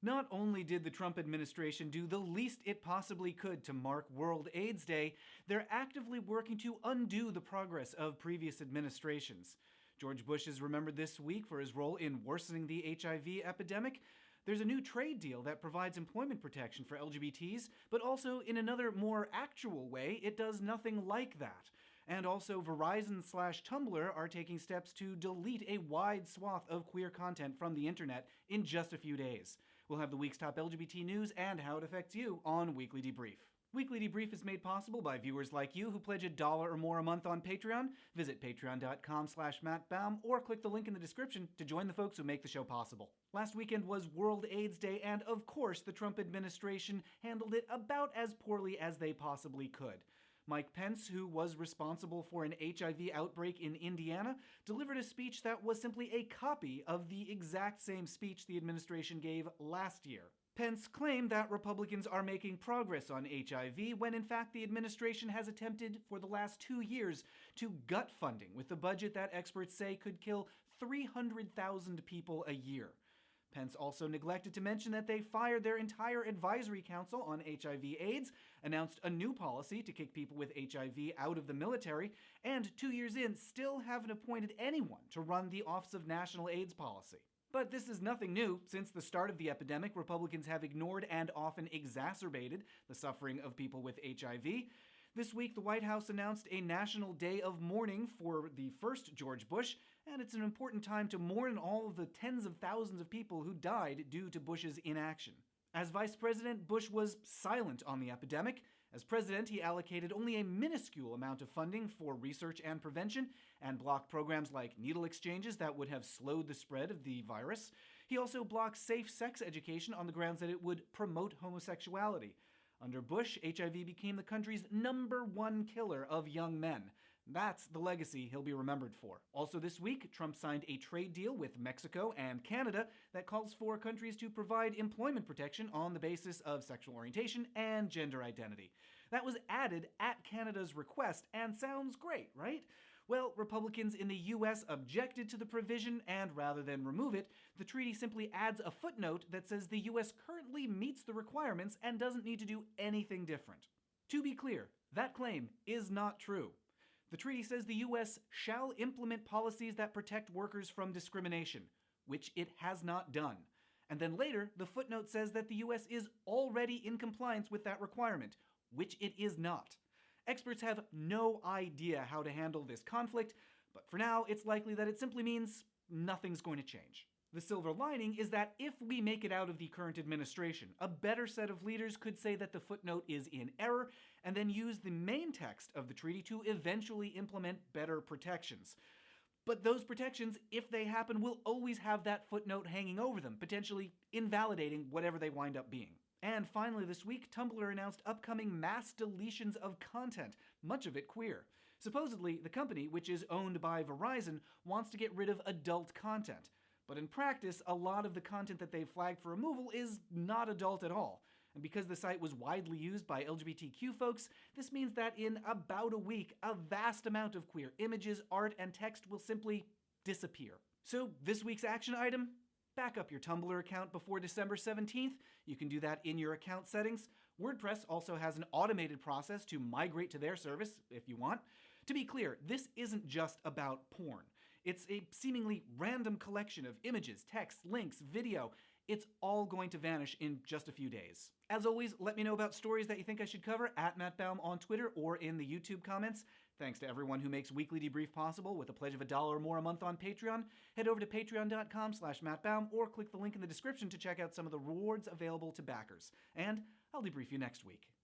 Not only did the Trump administration do the least it possibly could to mark World AIDS Day, they're actively working to undo the progress of previous administrations. George Bush is remembered this week for his role in worsening the HIV epidemic. There's a new trade deal that provides employment protection for LGBTs, but also in another more actual way, it does nothing like that. And also Verizon/Tumblr are taking steps to delete a wide swath of queer content from the internet in just a few days. We'll have the week's top LGBT news and how it affects you on Weekly Debrief. Weekly Debrief is made possible by viewers like you who pledge $1 or more a month on Patreon. Visit patreon.com/mattbaum or click the link in the description to join the folks who make the show possible. Last weekend was World AIDS Day, and of course the Trump administration handled it about as poorly as they possibly could. Mike Pence, who was responsible for an HIV outbreak in Indiana, delivered a speech that was simply a copy of the exact same speech the administration gave last year. Pence claimed that Republicans are making progress on HIV when in fact the administration has attempted for the last 2 years to gut funding with a budget that experts say could kill 300,000 people a year. Pence also neglected to mention that they fired their entire advisory council on HIV/AIDS, announced a new policy to kick people with HIV out of the military, and 2 years in still haven't appointed anyone to run the Office of National AIDS Policy. But this is nothing new. Since the start of the epidemic, Republicans have ignored and often exacerbated the suffering of people with HIV. This week, the White House announced a national day of mourning for the first George Bush, and it's an important time to mourn all of the tens of thousands of people who died due to Bush's inaction. As vice president, Bush was silent on the epidemic. As president, he allocated only a minuscule amount of funding for research and prevention, and blocked programs like needle exchanges that would have slowed the spread of the virus. He also blocked safe sex education on the grounds that it would promote homosexuality. Under Bush, HIV became the country's #1 killer of young men. That's the legacy he'll be remembered for. Also this week, Trump signed a trade deal with Mexico and Canada that calls for countries to provide employment protection on the basis of sexual orientation and gender identity. That was added at Canada's request and sounds great, right? Well, Republicans in the US objected to the provision, and rather than remove it, the treaty simply adds a footnote that says the US currently meets the requirements and doesn't need to do anything different. To be clear, that claim is not true. The treaty says the US shall implement policies that protect workers from discrimination, which it has not done. And then later, the footnote says that the US is already in compliance with that requirement, which it is not. Experts have no idea how to handle this conflict, but for now, it's likely that it simply means nothing's going to change. The silver lining is that if we make it out of the current administration, a better set of leaders could say that the footnote is in error, and then use the main text of the treaty to eventually implement better protections. But those protections, if they happen, will always have that footnote hanging over them, potentially invalidating whatever they wind up being. And finally this week, Tumblr announced upcoming mass deletions of content, much of it queer. Supposedly, the company, which is owned by Verizon, wants to get rid of adult content. But in practice, a lot of the content that they've flagged for removal is not adult at all. And because the site was widely used by LGBTQ folks, this means that in about a week, a vast amount of queer images, art, and text will simply disappear. So this week's action item? Back up your Tumblr account before December 17th. You can do that in your account settings. WordPress also has an automated process to migrate to their service if you want. To be clear, this isn't just about porn. It's a seemingly random collection of images, text, links, video. It's all going to vanish in just a few days. As always, let me know about stories that you think I should cover at @MattBaum on Twitter or in the YouTube comments. Thanks to everyone who makes Weekly Debrief possible with a pledge of $1 or more a month on Patreon. Head over to patreon.com/MattBaum or click the link in the description to check out some of the rewards available to backers. And I'll debrief you next week.